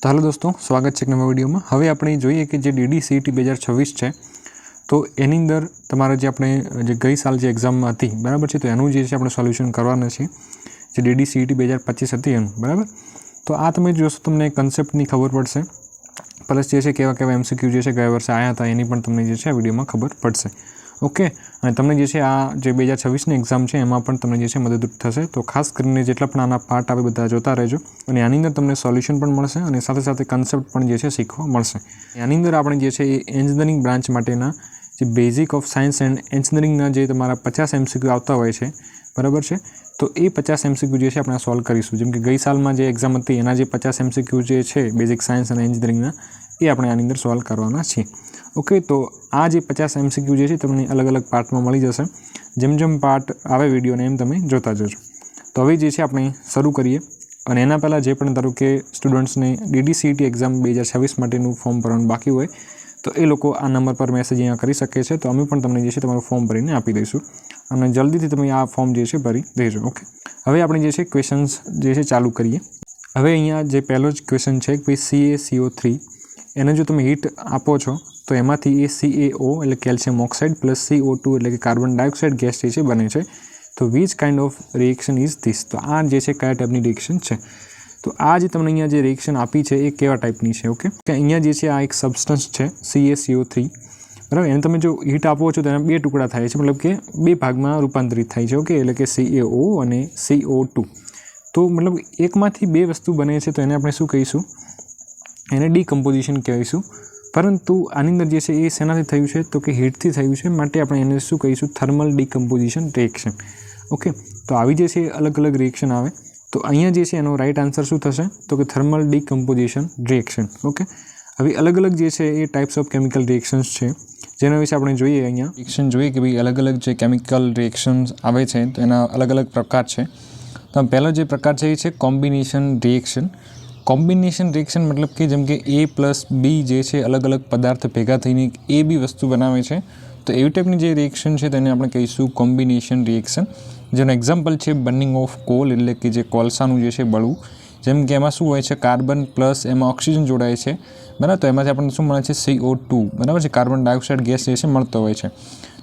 तो हेलो दोस्तों, स्वागत है एक नवा विडियो में। हवे આપણે જોઈએ કે જે DDCET 2026 છે તો એની અંદર તમારા જે આપણે જે ગઈ સાલ જે એક્ઝામમાં હતી બરાબર છે, તો એનું જે છે આપણે સોલ્યુશન કરવાના છે જે DDCET 2025 હતી એનું બરાબર। તો આ તમે જોશો તમને કન્સેપ્ટની ખબર પડશે, પ્લસ જે છે કેવા કેવા MCQ જે છે ગયા વર્ષે આયા હતા એની પણ તમને જે છે આ વિડિયોમાં ખબર પડશે। ओके અને તમને જે છે આ જે 2026 ની એક્ઝામ છે એમાં પણ તમને જે છે મદદરૂપ થશે। તો ખાસ કરીને જેટલા પણ આના પાર્ટ આવે બધા જોતા રહેજો અને આની અંદર તમને સોલ્યુશન પણ મળશે અને સાથે સાથે કન્સેપ્ટ પણ જે છે શીખવા મળશે। આની અંદર આપણે જે છે એ એન્જિનિયરિંગ બ્રાન્ચ માટેના જે બેઝિક ઓફ સાયન્સ એન્ડ એન્જિનિયરિંગના જે તમારા 50 MCQ આવતા હોય છે બરાબર છે, તો એ 50 MCQ જે છે આપણે સોલ્વ કરીશું। જેમ કે ગઈ સાલમાં જે એક્ઝામ હતી એના જે 50 MCQ જે છે બેઝિક સાયન્સ અને એન્જિનિયરિંગના એ આપણે આની અંદર સોલ્વ કરવાના છીએ। ओके तो आ जे 50 MCQ जे छे तमने अलग अलग पार्ट में मळी जशे। जेम जेम पार्ट आवे विडियो ने एम तमे जोता जजो। तो हवे जे छे आपणे शरू करीए अने एना पहेला जे पण धारो के स्टुडंट्स ने DDCET एक्जाम 2026 माटेनुं फॉर्म भरवानुं बाकी होय तो ए लोको आ नंबर पर मेसेज अहींया करी शके छे। तो अमे पण तमने जे छे तमारुं फॉर्म भरीने आपी दईशुं अने जल्दीथी तमे आ फॉर्म जे छे भरी देजो। ओके हवे आपणे जे छे क्वेश्चन्स जे छे चालू करीए। हवे अहींया जे पहेलो ज क्वेश्चन छे के CaCO3 एने जो तमे हीट आपो छो तो एमांथी ए CaO एटले केल्शियम ऑक्साइड प्लस CO2 एटले के कार्बन डाइऑक्साइड गैस जे छे बने छे। तो which kind of reaction is this? तो आ जे छे कया टाइपनी रिएक्शन छे? तो आ जे तमने अहींया जे रिएक्शन आपी छे ए केवा टाइपनी छे? ओके के अहींया जे छे आ एक सब्सटन्स छे CaCO3 बराबर। एने तमे जो हीट आपो छो तो एना बे टुकड़ा थाय छे, मतलब के बे भागमां रूपांतरित थाय छे। ओके एटले के CaO अने CO2। तो मतलब एकमांथी बे वस्तु बने छे तो एने आपणे शुं कहीशुं? एने डिकम्पोजिशन कहीशुं। परंतु आनी अंदर जे छे ए सेनाथी थयुं छे तो के हीटथी थयुं छे, माटे आपणे एने शुं कहीशुं? Thermal decomposition reaction. ओके तो आवी जे छे अलग अलग रिएक्शन आवे तो अहींया जे छे एनो राइट आंसर शुं थशे? तो के थर्मल डिकम्पोजिशन रिएक्शन। ओके हवे अलग अलग जे छे ए टाइप्स ऑफ केमिकल रिएक्शन्स छे जेना विषे आपणे जोईए। अहींया रिएक्शन जोईए के भाई अलग अलग जे केमिकल रिएक्शन्स आवे छे तो एना अलग अलग प्रकार छे। तो पहेलो जे प्रकार छे ए छे कॉम्बिनेशन रिएक्शन। कॉम्बिनेशन रिएक्शन मतलब कि जेम के A प्लस B जे छे अलग अलग पदार्थ भेगा थईने A बी वस्तु बनावे छे तो एवी टाइपनी जे रिएक्शन छे तेने आपणे कहीशुं कॉम्बिनेशन रिएक्शन। जेनो एक्जाम्पल छे बर्निंग ऑफ कोल एटले कि जे कोळसानुं जे छे बळવું। जेम के एमां शुं होय छे कार्बन प्लस एमां ऑक्सिजन जोड़ाय छे बराबर। तो एमांथी आपणे शुं मळे छे CO2 बराबर छे, कार्बन डाइऑक्साइड गैस जे छे मळतो होय छे।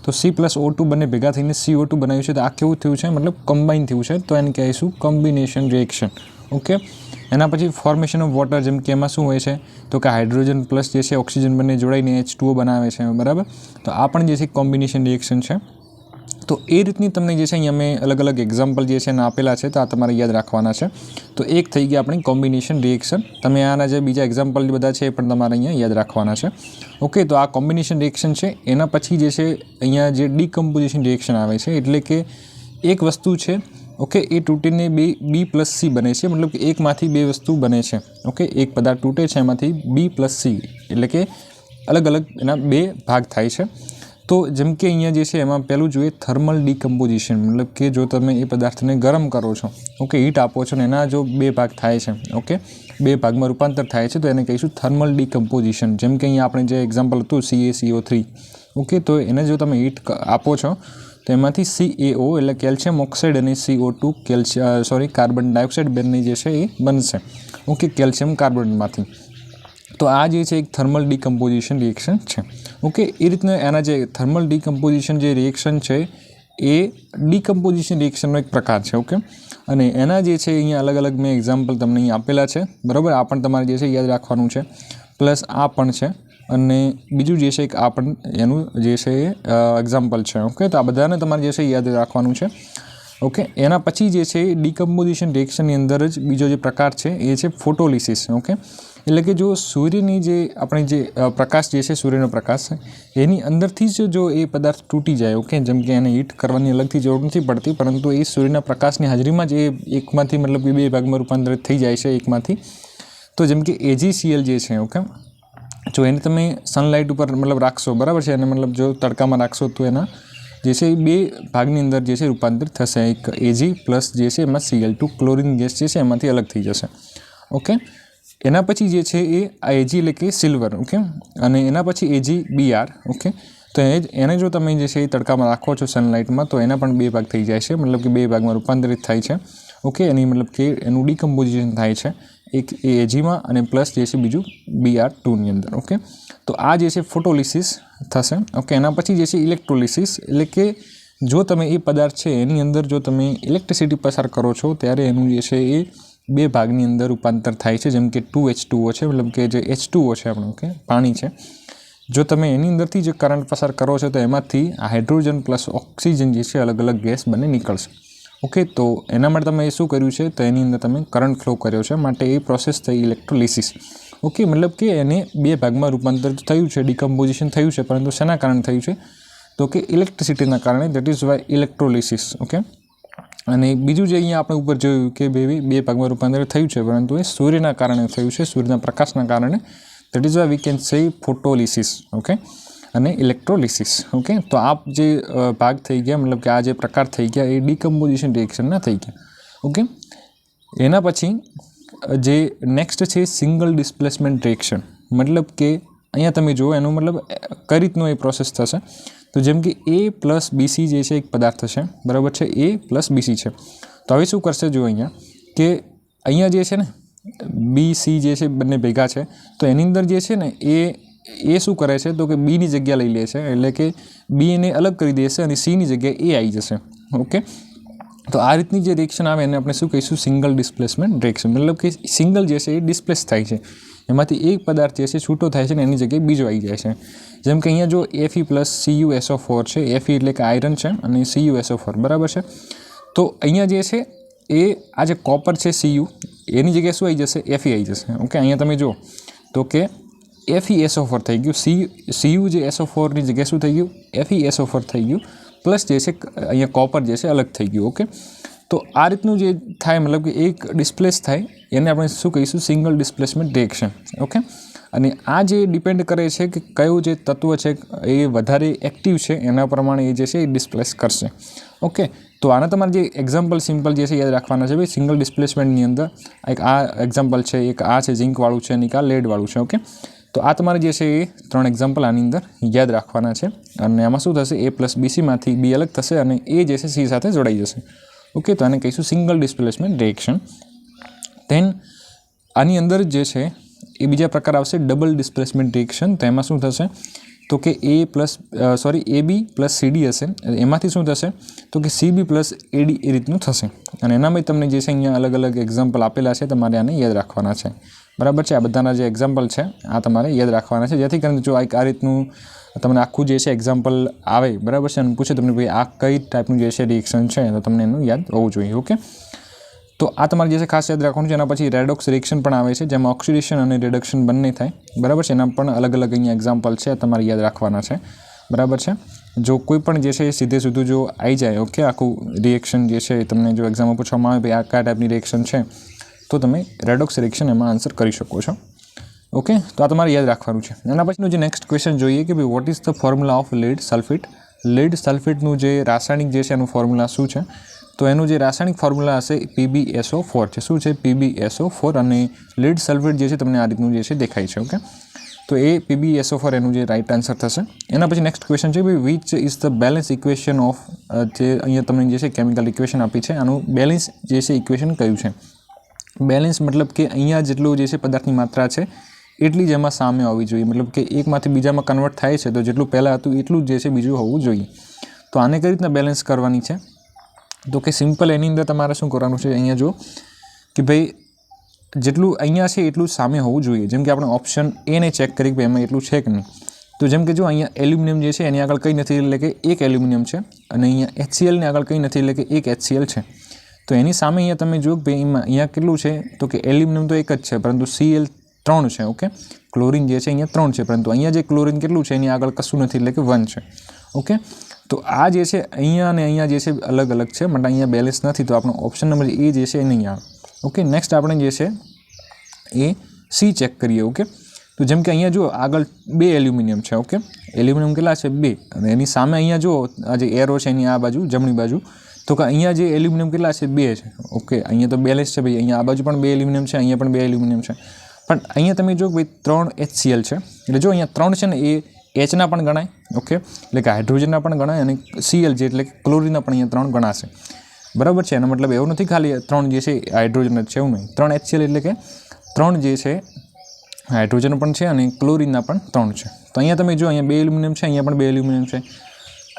तो C प्लस O2 बने भेगा थईने CO2 बनाव्युं छे तो आ केवुं थयुं छे? मतलब कम्बाइन थयुं छे तो एने कहीशुं कॉम्बिनेशन रिएक्शन। ओके एना पछी फॉर्मेशन ऑफ वॉटर। जेम के एमां शुं होय छे तो के हाइड्रोजन प्लस जे छे ऑक्सिजन बने जोड़ाईने H2O बनावे छे बराबर। तो आ पण जे छे कॉम्बिनेशन रिएक्शन छे। तो ए रीतनी तमने जे छे अहींया मैं अलग अलग एक्जाम्पल जे छे आपेला छे तो आ तमारे याद राखवाना छे। तो एक थई गई आपणी कॉम्बिनेशन रिएक्शन। तमे आना जे बीजा एक्जाम्पल बधा छे ए पण तमारे अहींया याद राखवाना छे। ओके तो आ कॉम्बिनेशन रिएक्शन छे। एना पछी जे छे अहींया जे डिकम्पोजिशन रिएक्शन आवे छे एटले के एक वस्तु छे ओके ए तूटीने B प्लस C बने छे, मतलब कि एक मांथी बे वस्तु बने छे। ओके एक पदार्थ तूटे छे एमांथी B प्लस C एटले के अलग अलग एना बे भाग थाय छे। तो जेम के अहींया जे छे एमां पहेलुं जोईए थर्मल डिकम्पोजिशन, मतलब कि जो तमे ए पदार्थने गरम करो छो ओके हीट आपो छो ने एना जो बे भाग थाय छे ओके बे भागमां रूपांतर थाय छे तो एने कहीशुं थर्मल डिकम्पोजिशन। जेम के अहींया आपणे जे एक्जाम्पल हतुं CaCO3 ओके तो एने जो तमे हीट आपो छो तो एमांथी CaO एटले केल्शियम ऑक्साइड अने CO2 कार्बन डाइऑक्साइड बने जे छे ए बनशे ओके केल्शियम कार्बोनेटमांथी। तो आ जे छे एक थर्मल डिकम्पोजिशन रिएक्शन छे। ओके ए रीतना एना जे थर्मल डिकम्पोजिशन जे रिएक्शन छे ए डिकम्पोजिशन रिएक्शननो एक प्रकार छे। ओके अने एना जे छे अहींया अलग अलग मैं एक्जाम्पल तमने अहीं आपेला छे बराबर। आ पण तमारे जे छे याद राखवानुं छे, प्लस आ पण छे अने बीजुं जे छे एक आ पण एनुं जे छे एक्जाम्पल छे। ओके तो आ बधाने तमारे जे छे याद राखवानुं छे। ओके एना पछी जे छे डिकम्पोजिशन रिएक्शननी अंदर ज बीजो जे प्रकार छे ए छे फोटोलिसिस। ओके एटले के जो सूर्यनी जे आपणे जे प्रकाश जे छे सूर्यनो प्रकाश एनी अंदरथी ज जो ए पदार्थ तूटी जाए ओके जेम के एने हीट करवानी अलगथी जरूर नथी पड़ती, परंतु ए सूर्यना प्रकाशनी हाजरीमां ज एकमांथी मतलब के बे भागमां रूपांतरित थई जाय छे एकमांथी। तो जेम के AgCl जे छे ओके जो एने तमे सनलाइट पर मतलब राखशो बराबर छे, एने मतलब जो तड़कामां राखशो तो एना जे छे बे भागनी अंदर जे छे रूपांतरित थशे। एक Ag प्लस जे छे एमां Cl2 क्लोरीन गैस जे छे एमांथी अलग थई जशे। ओके एना पछी जे छे ए Ag एटले के सिल्वर ओके अने एना पछी AgBr ओके तो एने जो तमे जे छे तड़कामां राखो छो सनलाइटमां तो एना पण बे भाग थई जाय छे, मतलब कि बे भागमां रूपांतरित थाय छे। ओके एनी मतलब कि एनुं डिकम्पोजिशन थाय छे એક એજીમાં અને પ્લસ જે છે બીજું Br2ની અંદર. ઓકે, તો આ જે છે ફોટોલિસિસ થશે. ઓકે, એના પછી જે છે ઇલેક્ટ્રોલિસિસ, એટલે કે જો તમે એ પદાર્થ છે એની અંદર જો તમે ઇલેક્ટ્રિસિટી પસાર કરો છો ત્યારે એનું જે છે એ બે ભાગની અંદર રૂપાંતર થાય છે, જેમ કે 2H2O છે, મતલબ કે જે H2O છે આપણું, ઓકે, પાણી છે. જો તમે એની અંદરથી જે કરંટ પસાર કરો છો તો એમાંથી આ હાઇડ્રોજન પ્લસ ઓક્સિજન જે છે અલગ અલગ ગેસ બંને નીકળશે. ઓકે, તો એના માટે તમે શું કર્યું છે, તો એની અંદર તમે કરંટ ફ્લો કર્યો છે, માટે એ પ્રોસેસ થઈ ઇલેક્ટ્રોલિસિસ. ઓકે, મતલબ કે એને બે ભાગમાં રૂપાંતર થયું છે, ડિકમ્પોઝિશન થયું છે, પરંતુ શેના કારણે થયું છે, તો કે ઇલેક્ટ્રિસિટીના કારણે, દેટ ઇઝ વાય ઇલેક્ટ્રોલિસિસ. ઓકે, અને બીજું જે અહીંયા આપણે ઉપર જોયું કે બે ભાગમાં રૂપાંતર થયું છે, પરંતુ એ સૂર્યના કારણે થયું છે, સૂર્યના પ્રકાશના કારણે, that is why we can say photolysis. Okay, અને ઇલેક્ટ્રોલિસિસ. ઓકે, તો આ જે ભાગ થઈ ગયા, મતલબ કે આ જે પ્રકાર થઈ ગયા એ ડિકમ્પોઝિશન રિએક્શનના થઈ ગયા. ઓકે, એના પછી જે નેક્સ્ટ છે સિંગલ ડિસ્પ્લેસમેન્ટ રિએક્શન, મતલબ કે અહીંયા તમે જુઓ એનો મતલબ કઈ રીતનો એ પ્રોસેસ થશે. તો જેમ કે A પ્લસ BC જે છે એક પદાર્થ છે, બરાબર છે, A પ્લસ BC છે. તો હવે શું કરશે, જુઓ અહીંયા કે અહીંયા જે છે ને BC જે છે બંને ભેગા છે, તો એની અંદર જે છે ને એ શું કરે છે, તો કે બીની જગ્યા લઈ લે છે, એટલે કે બીને અલગ કરી દેશે અને સીની જગ્યાએ એ આવી જશે. ઓકે, તો આ રીતની જે રિએક્શન આવે એને આપણે શું કહીશું, સિંગલ ડિસ્પ્લેસમેન્ટ રિએક્શન. મતલબ કે સિંગલ જે છે એ ડિસ્પ્લેસ થાય છે, એમાંથી એક પદાર્થ જે છે છૂટો થાય છે ને એની જગ્યાએ બીજો આવી જાય છે. જેમ કે અહીંયા જો Fe પ્લસ CuSO4 છે, Fe એટલે કે આયરન છે અને CuSO4, બરાબર છે. તો અહીંયા જે છે એ આ જે કોપર છે Cu એની જગ્યાએ શું આવી જશે, Fe આવી જશે. ઓકે, અહીંયા તમે જુઓ તો કે FeSO4 થઈ ગયું, Cu જે SO4ની જગ્યાએ શું થઈ ગયું, FeSO4 થઈ ગયું, પ્લસ જે છે અહીંયા કોપર જે છે અલગ થઈ ગયું. ઓકે, તો આ રીતનું જે થાય, મતલબ કે એક ડિસ્પ્લેસ થાય, એને આપણે શું કહીશું, સિંગલ ડિસ્પ્લેસમેન્ટ રિએક્શન. ઓકે, અને આ જે ડિપેન્ડ કરે છે કે કયું જે તત્વ છે એ વધારે એક્ટિવ છે એના પ્રમાણે એ જે છે એ ડિસ્પ્લેસ કરશે. ઓકે, તો આના તમારે જે એક્ઝામ્પલ સિમ્પલ જે છે યાદ રાખવાના છે. ભાઈ સિંગલ ડિસ્પ્લેસમેન્ટની અંદર એક આ એક્ઝામ્પલ છે, એક આ છે ઝિંકવાળું છે અને એક આ લેડવાળું છે. ઓકે, તો આ તમારે જે છે એ 3 એક્ઝામ્પલ આની અંદર યાદ રાખવાના છે. અને આમાં શું થશે, A પ્લસ BCમાંથી B અલગ થશે અને એ જે છે C સાથે જોડાઈ જશે. ઓકે, તો આને કહીશું સિંગલ ડિસ્પ્લેસમેન્ટ રિએક્શન. ધેન આની અંદર જે છે એ બીજા પ્રકાર આવશે ડબલ ડિસ્પ્લેસમેન્ટ રિએક્શન. તો એમાં શું થશે, તો કે AB પ્લસ CD હશે, એમાંથી શું થશે, તો કે CB પ્લસ AD એ રીતનું થશે. અને એનામાં તમને જે છે અહીંયા અલગ અલગ એક્ઝામ્પલ આપેલા છે, તમારે આને યાદ રાખવાના છે, બરાબર છે. આ બધાના જે એક્ઝામ્પલ છે આ તમારે યાદ રાખવાના છે, જેથી કરીને જો આ રીતનું તમને આખું જે છે એક્ઝામ્પલ આવે, બરાબર છે, અને પૂછે તમને ભાઈ આ કઈ ટાઈપનું જે છે રિએક્શન છે, તો તમને એનું યાદ હોવું જોઈએ. ઓકે, તો આ તમારે જે છે ખાસ યાદ રાખવાનું છે. એના પછી રેડોક્સ રિએક્શન પણ આવે છે, જેમાં ઓક્સિડેશન અને રિડક્શન બંને થાય, બરાબર છે. એના પણ અલગ અલગ અહીંયા એક્ઝામ્પલ છે, તમારે યાદ રાખવાના છે, બરાબર છે. જો કોઈ પણ જે છે એ સીધે સીધું જો આવી જાય, ઓકે, આખું રિએક્શન જે છે તમને જો એક્ઝામમાં પૂછવામાં આવે ભાઈ આ કયા ટાઈપની રિએક્શન છે, તો તમે રેડોક્સ રિએક્શન એમાં આન્સર કરી શકો છો. ઓકે, તો આ તમારે યાદ રાખવાનું છે. એના પછીનું જે નેક્સ્ટ ક્વેશ્ચન જોઈએ કે ભાઈ what is the formula of lead sulphate. Lead સલ્ફેટનું જે રાસાયણિક જે છે એનું ફોર્મ્યુલા શું છે, તો એનું જે રાસાયણિક ફોર્મ્યુલા હશે PbSO4 છે. શું છે, PbSO4, અને લેડ સલ્ફેટ જે છે તમને આ રીતનું જે છે દેખાય છે. ઓકે, તો એ PbSO4 એનું જે રાઇટ આન્સર થશે. એના પછી નેક્સ્ટ ક્વેશ્ચન છે ભાઈ which is the balance equation of, જે અહીંયા તમને જે છે કેમિકલ ઇક્વેશન આપી છે, આનું બેલેન્સ જે છે ઇક્વેશન કયું છે. બેલેન્સ મતલબ કે અહીંયા જેટલું જે છે પદાર્થની માત્રા છે એટલી જ એમાં સામે આવવી જોઈએ, મતલબ કે એકમાંથી બીજામાં કન્વર્ટ થાય છે તો જેટલું પહેલાં હતું એટલું જ જે છે બીજું હોવું જોઈએ. તો આને કઈ રીતના બેલેન્સ કરવાની છે, તો કે સિમ્પલ એની અંદર તમારે શું કરવાનું છે, અહીંયા જો કે ભાઈ જેટલું અહીંયા છે એટલું જ સામે હોવું જોઈએ. જેમ કે આપણે ઓપ્શન A ને ચેક કરી કે એમાં એટલું છે કે નહીં. તો જેમ કે જો અહીંયા એલ્યુમિનિયમ જે છે એની આગળ કંઈ નથી, એટલે કે એક એલ્યુમિનિયમ છે, અને અહીંયા HCl ની આગળ કંઈ નથી, એટલે કે એક HCl છે. તો એની સામે અહીંયા તમે જુઓ કે ભાઈ એમાં અહીંયા કેટલું છે, તો કે એલ્યુમિનિયમ તો એક જ છે, પરંતુ Cl 3 છે. ઓકે, ક્લોરિન જે છે અહીંયા 3 છે, પરંતુ અહીંયા જે ક્લોરિન કેટલું છે એની આગળ કશું નથી, એટલે કે 1 છે. ઓકે, તો આ જે છે અહીંયા અને અહીંયા જે છે અલગ અલગ છે, માટે અહીંયા બેલેન્સ નથી, તો આપણો ઓપ્શન નંબર A જે છે એ નહીં આવે. ઓકે, નેક્સ્ટ આપણે જે છે એ C ચેક કરીએ. ઓકે, તો જેમ કે અહીંયા જુઓ આગળ 2 એલ્યુમિનિયમ છે. ઓકે, એલ્યુમિનિયમ કેટલા છે, 2, અને એની સામે અહીંયા જુઓ આ જે એરો છે એની આ બાજુ જમણી બાજુ, તો કે અહીંયા જે એલ્યુમિનિયમ કેટલા છે, 2 છે. ઓકે, અહીંયા તો બેલેન્સ છે ભાઈ, અહીંયા આ બાજુ પણ 2 એલ્યુમિનિયમ છે, અહીંયા પણ 2 એલ્યુમિનિયમ છે, પણ અહીંયા તમે જો ભાઈ 3 HCl છે, એટલે જો અહીંયા 3 છે ને એ H ના પણ ગણાય. ઓકે, એટલે કે હાઇડ્રોજનના પણ ગણાય, અને Cl જે એટલે કે ક્લોરિનના પણ અહીંયા 3 ગણાશે, બરાબર છે. એનો મતલબ એવું નથી ખાલી 3 જે છે હાઇડ્રોજન જ છે, એવું નહીં. 3 HCl એટલે કે 3 જે છે હાઇડ્રોજન પણ છે અને ક્લોરીનના પણ 3 છે. તો અહીંયા તમે જો અહીંયા 2 એલ્યુમિનિયમ છે, અહીંયા પણ 2 એલ્યુમિનિયમ છે.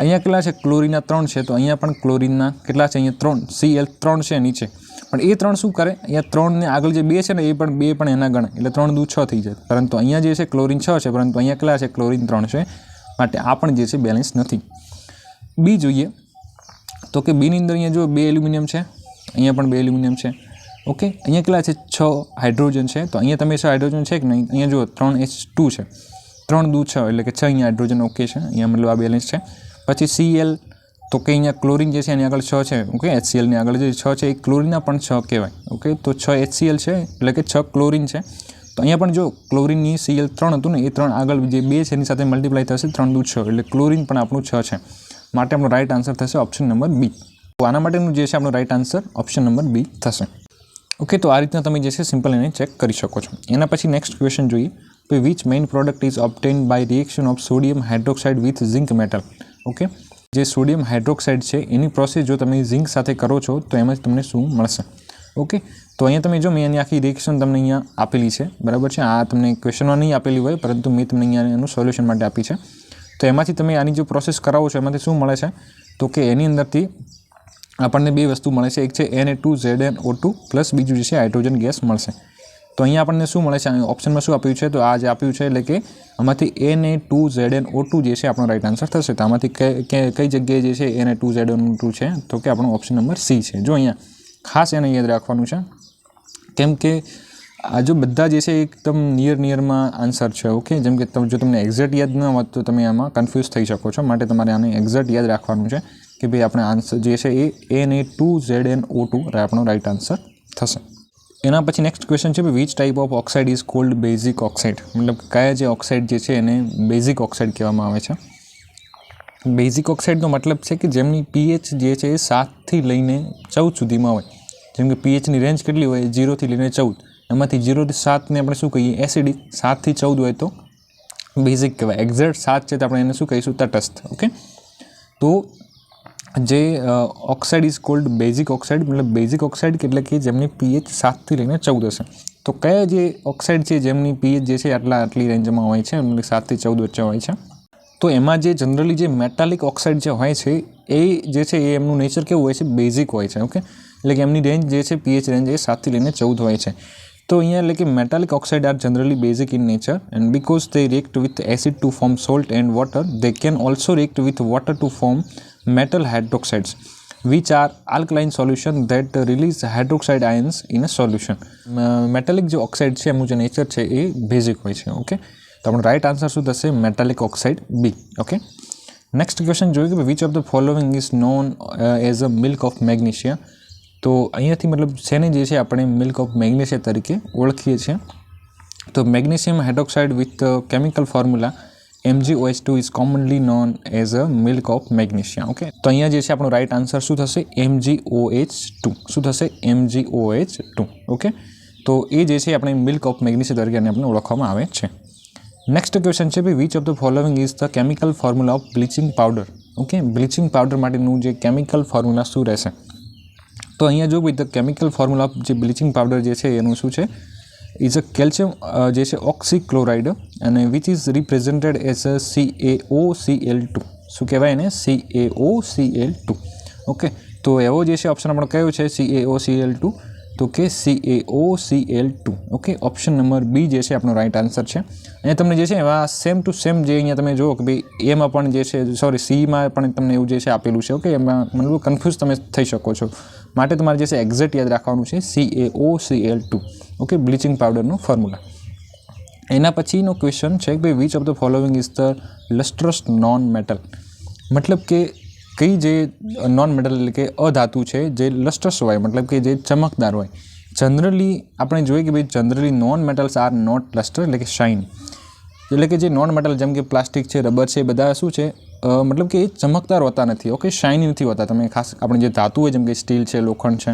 અહીંયા કેટલા છે? ક્લોરીનના 3 છે, તો અહીંયા પણ ક્લોરીનના કેટલા છે? અહીંયા 3 Cl 3 છે નીચે. પણ એ 3 શું કરે? અહીંયા 3 ને આગળ જે 2 છે ને એ પણ 2 પણ એના ગણે, એટલે 3 દુ 6 થઈ જાય. પરંતુ અહીંયા જે છે ક્લોરીન 6 છે, પરંતુ અહીંયા કેટલા છે? ક્લોરીન 3 છે. માટે આ પણ જે છે બેલેન્સ નથી. બી જોઈએ તો કે બીની અંદર અહીંયા જો 2 એલ્યુમિનિયમ છે, અહીંયા પણ 2 એલ્યુમિનિયમ છે. ઓકે, અહીંયા કેટલા છે? 6 હાઇડ્રોજન છે. તો અહીંયા તમે 6 હાઇડ્રોજન છે કે નહીં? અહીંયા જો 3H2 છે, 3 દુ 6 એટલે કે 6 અહીંયા હાઇડ્રોજન ઓકે છે. અહીંયા મતલબ આ બેલેન્સ છે. પછી Cl તો કે અહીંયા ક્લોરીન જે છે એની આગળ 6 છે. ઓકે, HCl ની આગળ જે 6 છે એ ક્લોરીનના પણ 6 કહેવાય. ઓકે, તો 6 HCl છે એટલે કે 6 ક્લોરીન છે. તો અહીંયા પણ જો ક્લોરીનની Cl 3 હતું ને એ 3 આગળ જે 2 છે એની સાથે મલ્ટીપ્લાય થશે 3 દુ 6 એટલે ક્લોરીન પણ આપણું 6 છે. માટે આપણો રાઈટ આન્સર થશે ઓપ્શન નંબર બી. તો આના માટેનું જે છે આપણો right answer option number B થશે. ઓકે, તો આ રીતના તમે જે છે સિમ્પલ એને ચેક કરી શકો છો. એના પછી નેક્સ્ટ ક્વેશ્ચન જોઈએ તો which main product is obtained by reaction of sodium hydroxide with zinc metal. Okay, જે સોડિયમ હાઇડ્રોક્સાઇડ છે એની પ્રોસેસ જો તમે ઝિંક સાથે કરો છો તો એમાં તમને શું મળશે? ઓકે, તો અહીંયા તમે જો મેં એની આખી રિએક્શન તમને અહીંયા આપેલી છે, બરાબર છે. આ તમને ક્વેશ્ચનમાં નહીં આપેલી હોય, પરંતુ મેં તમને અહીંયા એનું સોલ્યુશન માટે આપી છે. તો એમાંથી તમે આની જો પ્રોસેસ કરાવો છો એમાંથી શું મળે છે? તો કે એની અંદરથી આપણને 2 વસ્તુ મળે છે. એક છે Na2ZnO2 પ્લસ બીજું જે છે હાઇડ્રોજન ગેસ મળશે. તો અહીંયા આપણને શું મળે છે? ઓપ્શનમાં શું આપ્યું છે? તો આ જે આપ્યું છે એટલે કે આમાંથી Na2ZnO2 જે છે આપણો રાઈટ આન્સર થશે. તો આમાંથી કઈ જગ્યાએ જે છે Na2ZnO2 છે? તો કે આપણો ઓપ્શન નંબર સી છે. જો અહીંયા ખાસ એને યાદ રાખવાનું છે, કેમ કે આ જો બધા જે છે એકદમ નિયરમાં આન્સર છે. ઓકે, જેમ કે જો તમને એક્ઝેક્ટ યાદ ન હોત તો તમે આમાં કન્ફ્યુઝ થઈ શકો છો. માટે તમારે આને એક્ઝેક્ટ યાદ રાખવાનું છે કે ભાઈ આપણે આન્સર જે છે એ Na2ZnO2 આપણો રાઈટ આન્સર થશે. એના પછી નેક્સ્ટ ક્વેશ્ચન છે which type of oxide is called basic oxide. મતલબ કયા જે ઓક્સાઇડ જે છે એને બેઝિક ઓક્સાઇડ કહેવામાં આવે છે. બેઝિક ઓક્સાઇડનો મતલબ છે કે જેમની pH જે છે એ 7થી લઈને 14 સુધીમાં હોય. જેમ કે pHની રેન્જ કેટલી હોય? 0થી લઈને 14. એમાંથી 0 થી 7 ને આપણે શું કહીએ? એસિડિક. 7થી 14 હોય તો બેઝિક કહેવાય. એક્ઝેક્ટ 7 છે તો આપણે એને શું કહીશું? તટસ્થ. ઓકે, તો જે oxide is called basic oxide, મતલબ બેઝિક ઓક્સાઇડ એટલે કે જેમની pH 7થી લઈને 14 હશે. તો કયા જે ઓક્સાઇડ છે જેમની pH જે છે આટલી રેન્જમાં હોય છે, મતલબ 7થી 14 વચ્ચે હોય છે, તો એમાં જે જનરલી જે મેટાલિક ઓક્સાઇડ જે હોય છે એ જે છે એ એમનું નેચર કેવું હોય છે? બેઝિક હોય છે. ઓકે, એટલે કે એમની રેન્જ જે છે pH રેન્જ એ 7થી લઈને 14 હોય છે. તો અહીંયા એટલે કે metallic oxide are generally basic in nature and because they react with acid to form salt and water, they can also react with water to form metal hydroxides which are alkaline solution that release hydroxide ions in a solution. Metallic જે oxide છે એમનું જે nature છે એ basic હોય છે. Okay, તો આપણો right answer શું થશે? મેટાલિક ઓક્સાઇડ બી. ઓકે, નેક્સ્ટ ક્વેશ્ચન જોઈએ કે which of the following is known as a milk of magnesia. તો અહીંયાથી મતલબ શેને જે છે આપણે મિલ્ક ઓફ મેગ્નેશિયા તરીકે ઓળખીએ છીએ. તો magnesium hydroxide with chemical formula MgOH2 is commonly known as a milk of magnesia. Okay, તો અહીંયા જે છે આપણો રાઈટ આન્સર શું થશે? MgOH2. શું થશે? MgOH2. ઓકે, તો એ જે છે આપણે મિલ્ક ઓફ મેગ્નેશિયા તરીકે આપણે ઓળખવામાં આવે છે. નેક્સ્ટ ક્વેશ્ચન છે ભાઈ which of the following is the chemical formula of bleaching powder. Okay, bleaching powder માટેનું જે કેમિકલ ફોર્મ્યુલા શું રહેશે? તો અહીંયા જો ભાઈ ધ કેમિકલ ફોર્મ્યુલા ઓફ જે બ્લીચિંગ પાવડર જે છે એનું શું છે? ઇઝ અ કેલ્શિયમ જે છે ઓક્સીક્લોરાઇડ અને which is represented as a CaOCl2. શું કહેવાય એને? CaOCl2. ઓકે, તો એવો જે છે ઓપ્શન આપણો કયો છે? CaOCl2. તો કે CaOCl2. ઓકે, ઓપ્શન નંબર બી જે છે આપણો રાઈટ આન્સર છે. અહીંયા તમને જે છે એવા સેમ ટુ સેમ જે અહીંયા તમે જુઓ કે ભાઈ એમાં પણ જે છે સીમાં પણ તમને એવું જે છે આપેલું છે. ઓકે, એમાં મતલબ કન્ફ્યુઝ તમે થઈ શકો છો. માટે તમારે જે છે એક્ઝેક્ટ યાદ રાખવાનું છે CaOCl2. ઓકે, બ્લીચિંગ પાવડરનું ફોર્મ્યુલા. એના પછીનો ક્વેશ્ચન છે કે ભાઈ which of the following is the lustrous non metal. મતલબ કે કઈ જે નોન મેટલ એટલે કે અધાતુ છે જે લસ્ટ્રસ હોય, મતલબ કે જે ચમકદાર હોય. જનરલી આપણે જોઈએ કે ભાઈ generally non metals are not lustre એટલે કે શાઇન. એટલે કે જે નોન મેટલ જેમ કે પ્લાસ્ટિક છે, રબર છે, બધા શું છે મતલબ કે એ ચમકદાર હોતા નથી. ઓકે, શાઇની નથી હોતા. તમે ખાસ આપણે જે ધાતુ હોય જેમ કે સ્ટીલ છે, લોખંડ છે,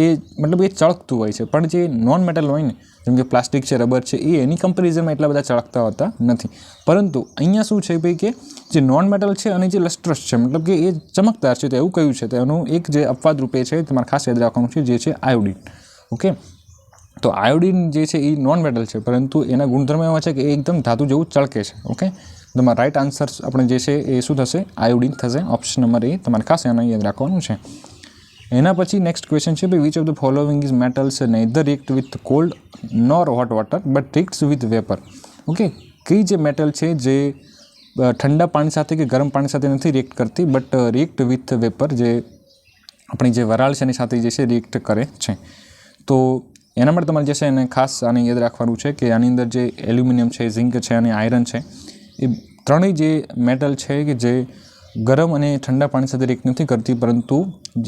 એ મતલબ એ ચળકતું હોય છે. પણ જે નોન મેટલ હોય ને જેમ કે પ્લાસ્ટિક છે, રબર છે, એ એની કમ્પેરિઝનમાં એટલા બધા ચળકતા હોતા નથી. પરંતુ અહીંયા શું છે ભાઈ કે જે નોન મેટલ છે અને જે લસ્ટ્રસ છે મતલબ કે એ ચમકદાર છે, તો એવું કહ્યું છે. તો એનું એક જે અપવાદ રૂપે છે તમારે ખાસ યાદ રાખવાનું છે જે છે આયોડિન. ઓકે, તો આયોડિન જે છે એ નોન મેટલ છે, પરંતુ એના ગુણધર્મ એવા છે કે એ એકદમ ધાતુ જેવું ચળકે છે. ઓકે, તમારા રાઇટ આન્સર આપણે જે છે એ શું થશે? આયોડિન થશે. ઓપ્શન નંબર એ તમારે ખાસ એના યાદ રાખવાનું છે. એના પછી નેક્સ્ટ ક્વેશ્ચન છે, which of the following is metals neither react with cold nor hot water but reacts with vapour. Okay, કઈ જે મેટલ છે જે ઠંડા પાણી સાથે કે ગરમ પાણી સાથે નથી રિએક્ટ કરતી, બટ રિએક્ટ વિથ વેપર, જે આપણી જે વરાળ છે એની સાથે જે છે રિએક્ટ કરે છે. તો એના માટે તમારે જે છે એને ખાસ આને યાદ રાખવાનું છે કે આની અંદર જે એલ્યુમિનિયમ છે, ઝિંક છે અને આયરન છે, એ ત્રણેય જે મેટલ છે કે જે ગરમ અને ઠંડા પાણી સાથે રિએક્ટ નથી કરતી, પરંતુ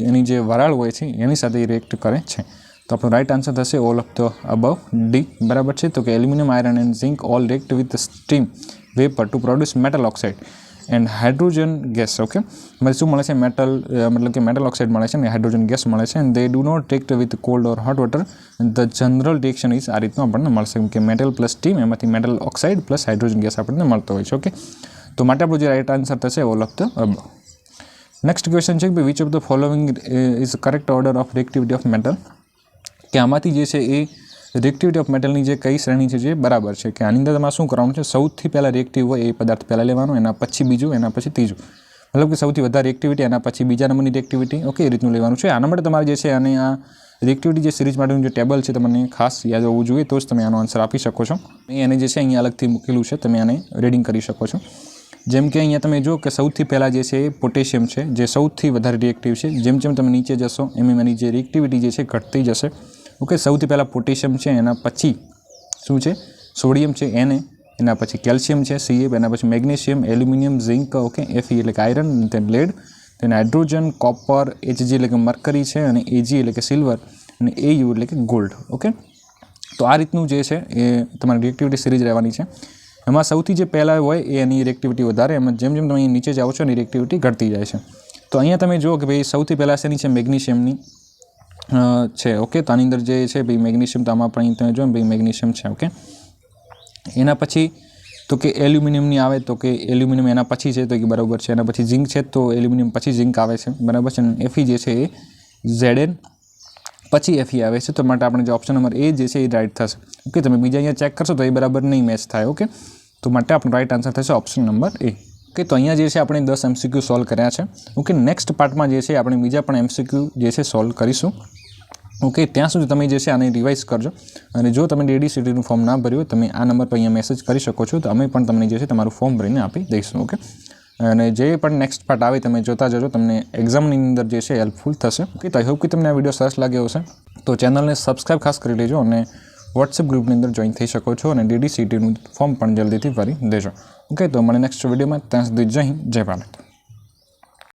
એની જે વરાળ હોય છે એની સાથે રિએક્ટ કરે છે. તો આપણો રાઇટ આન્સર થશે all of the above, D. બરાબર છે. તો કે aluminium, iron and zinc all react with steam vapour to produce metal oxide and hydrogen gas. Okay, મને શું મળે છે? મેટલ, મતલબ કે મેટલ ઓક્સાઇડ મળે છે અને હાઇડ્રોજન ગેસ મળે છે. And they do not react with cold or hot water. The general reaction is આ રીતનું આપણને મળશે કે મેટલ પ્લસ સ્ટીમ, એમાંથી metal oxide plus hydrogen gas આપણને મળતો હોય છે. ઓકે, તો માટે આપણો જે રાઇટ આન્સર થશે all of the above. Next question છે કે which of the following is correct order of reactivity of metal. કે આમાંથી જે છે એ રિએક્ટિવિટી ઓફ મેટલની જે કઈ શ્રેણી છે જે બરાબર છે. કે આની અંદર તમારે શું કરવાનું છે? સૌથી પહેલાં રિએક્ટિવ હોય એ પદાર્થ પહેલાં લેવાનો, એના પછી બીજું, એના પછી ત્રીજું. મતલબ કે સૌથી વધારે રિએક્ટિવિટી, એના પછી બીજા નંબરની રિએક્ટિવિટી. ઓકે, એ રીતનું લેવાનું છે. આના માટે તમારે જે છે અને આ રિએક્ટિવિટી જે સિરીઝ માટેનું જે ટેબલ છે તમને ખાસ યાદ હોવું જોઈએ, તો જ તમે આનો આન્સર આપી શકો છો. એને જે છે અહીંયા અલગથી મૂકેલું છે, તમે આને રીડિંગ કરી શકો છો. જેમ કે અહીંયા તમે જો કે સૌથી પહેલાં જે છે એ પોટેશિયમ છે, જે સૌથી વધારે રિએક્ટિવ છે. જેમ જેમ તમે નીચે જશો એમ એની જે રિએક્ટિવિટી જે છે ઘટતી જશે. ઓકે, સૌથી પહેલાં પોટેશિયમ છે, એના પછી શું છે? સોડિયમ છે, એને, એના પછી કેલ્શિયમ છે, Ca, એના પછી magnesium, aluminium, zinc, okay, Fe એટલે કે iron, then lead, then hydrogen, copper, Hg એટલે કે મર્કરી છે, અને Ag એટલે કે સિલ્વર, અને Au એટલે કે ગોલ્ડ. ઓકે, તો આ રીતનું જે છે એ તમારી રિએક્ટિવિટી સિરીઝ રહેવાની છે. એમાં સૌથી જે પહેલાં હોય એ એની રિએક્ટિવિટી વધારે, એમાં જેમ જેમ તમે નીચે જાઓ છો એની રિએક્ટિવિટી ઘટતી જાય છે. તો અહીંયા તમે જુઓ કે ભાઈ સૌથી પહેલાં શેની છે? મેગ્નેશિયમની છે. ઓકે, તો આની અંદર જે છે ભાઈ મેગ્નેશિયમ, તો આમાં પણ તમે જો ભાઈ મેગ્નેશિયમ છે. ઓકે, એના પછી તો કે એલ્યુમિનિયમની આવે, તો કે એલ્યુમિનિયમ એના પછી છે, તો કે બરાબર છે. એના પછી ઝિંક છે, તો એલ્યુમિનિયમ પછી ઝિંક આવે છે. બરાબર છે. અને Fe જે છે એ Zn પછી Fe આવે છે. તો માટે આપણે જે ઓપ્શન નંબર એ જે છે એ રાઇટ થશે. ઓકે, તમે બીજા અહીંયા ચેક કરશો તો એ બરાબર નહીં મેચ થાય. ઓકે, તો માટે આપણો રાઇટ આન્સર થશે ઓપ્શન નંબર એ. ઓકે, તો અહીંયા જે છે આપણે 10 MCQ સોલ્વ કર્યા છે. ઓકે, નેક્સ્ટ પાર્ટમાં જે છે આપણે બીજા પણ MCQ જે છે સોલ્વ કરીશું. ઓકે, ત્યાં સુધી તમે જે છે આને રિવાઇઝ કરજો. અને જો તમે DDCTનું ફોર્મ ના ભર્યું હોય, તમે આ નંબર પર અહીંયા મેસેજ કરી શકો છો, તો અમે પણ તમને જે છે તમારું ફોર્મ ભરીને આપી દઈશું. ઓકે, અને જે પણ નેક્સ્ટ પાર્ટ આવે તમે જોતા જજો, તમને એક્ઝામની અંદર જે છે હેલ્પફુલ થશે. ઓકે, તો આઈ હોપ કે તમને આ વિડીયો સરસ લાગ્યો હશે. તો ચેનલને સબસ્ક્રાઈબ ખાસ કરી લેજો અને વોટ્સએપ ગ્રુપની અંદર જોઈન થઈ શકો છો, અને DDCTનું ફોર્મ પણ જલ્દીથી ભરી દેજો. ઓકે, તો મળે નેક્સ્ટ વિડીયોમાં. ત્યાં સુધી જય હિન્દ, જય ભારત.